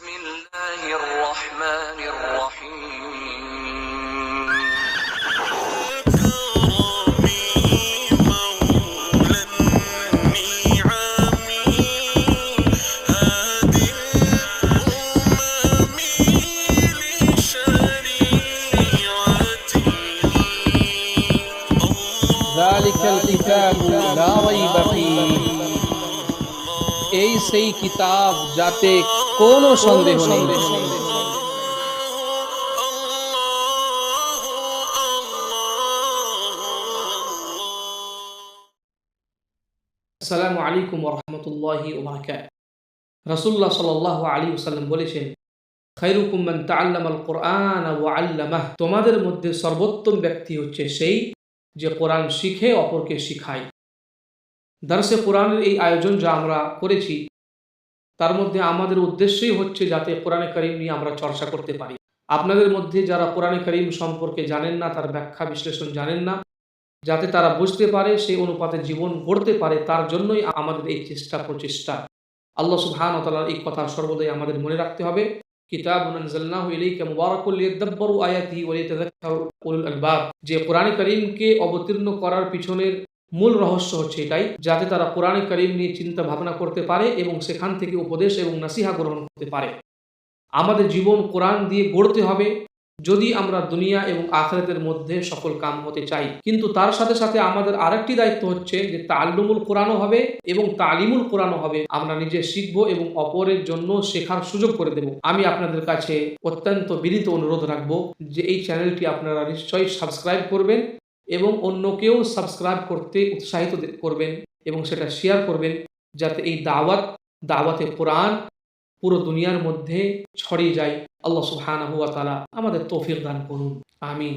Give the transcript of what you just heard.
بسم الله الرحمن الرحيم كرمي مولى النعم هادي الأمم لشريعته ذلك الكتاب لا ريب فيه এই সেই কিতাব যাতে কোনো সন্দেহ নেই। আসসালামু আলাইকুম ওয়া রাহমাতুল্লাহি ওয়া বারাকাতুহু। রাসূলুল্লাহ সাল্লাল্লাহু আলাইহি ওয়াসাল্লাম বলেছেন, খায়রুকুম মান তাআল্লামাল কুরআন ওয়া আল্লামাহ, তোমাদের মধ্যে সর্বোত্তম ব্যক্তি হচ্ছে সেই যে কোরআন শিখে অপরকে শিখায়। দারসে কোরআনের এই আয়োজন যা আমরা করেছি তার মধ্যে আমাদের উদ্দেশ্যই হচ্ছে যাতে কোরআনে কারীম নিয়ে আমরা চর্চা করতে পারি। আপনাদের মধ্যে যারা কোরআনে কারীম সম্পর্কে জানেন না, তার ব্যাখ্যা বিশ্লেষণ জানেন না, যাতে তারা বুঝতে পারে সেই অনুপাতে জীবন গড়তে পারে, তার জন্যই আমাদের এই প্রচেষ্টা। আল্লাহ সুবহানাহু ওয়া তাআলার এই কথা সর্বদাই আমাদের মনে রাখতে হবে। কিতাবুন আনজালনাহু ইলাইকা মুবারাকুল লিয়াদাব্বারু আয়াতিহি ওয়া লিয়াতাযাক্কারু উলুল আলবাব, যে কোরআনে কারীমকে অবতীর্ণ করার পিছনের মূল রহস্য হচ্ছে এটাই, যাতে তারা কোরআনে কারীম নিয়ে চিন্তা ভাবনা করতে পারে এবং সেখান থেকে উপদেশ এবং নাসিহা গ্রহণ করতে পারে। আমাদের জীবন কোরআন দিয়ে গড়তে হবে যদি আমরা দুনিয়া এবং আখিরাতের মধ্যে সফল কাম হতে চাই। কিন্তু তার সাথে সাথে আমাদের আরেকটি দায়িত্ব হচ্ছে যে তাআল্লুমুল কোরআনও হবে এবং তালিমুল কোরআনও হবে। আমরা নিজে শিখব এবং অপরের জন্য শেখার সুযোগ করে দেব। আমি আপনাদের কাছে অত্যন্ত বিনীত অনুরোধ রাখবো যে এই চ্যানেলটি আপনারা নিশ্চয়ই সাবস্ক্রাইব করবেন এবং অন্যকেও সাবস্ক্রাইব করতে উৎসাহিত করবেন এবং সেটা শেয়ার করবেন, যাতে এই দাওয়াতে কোরআন পুরো দুনিয়ার মধ্যে ছড়িয়ে যায়। আল্লাহ সুবহানাহু ওয়া তাআলা আমাদের তৌফিক দান করুন, আমিন।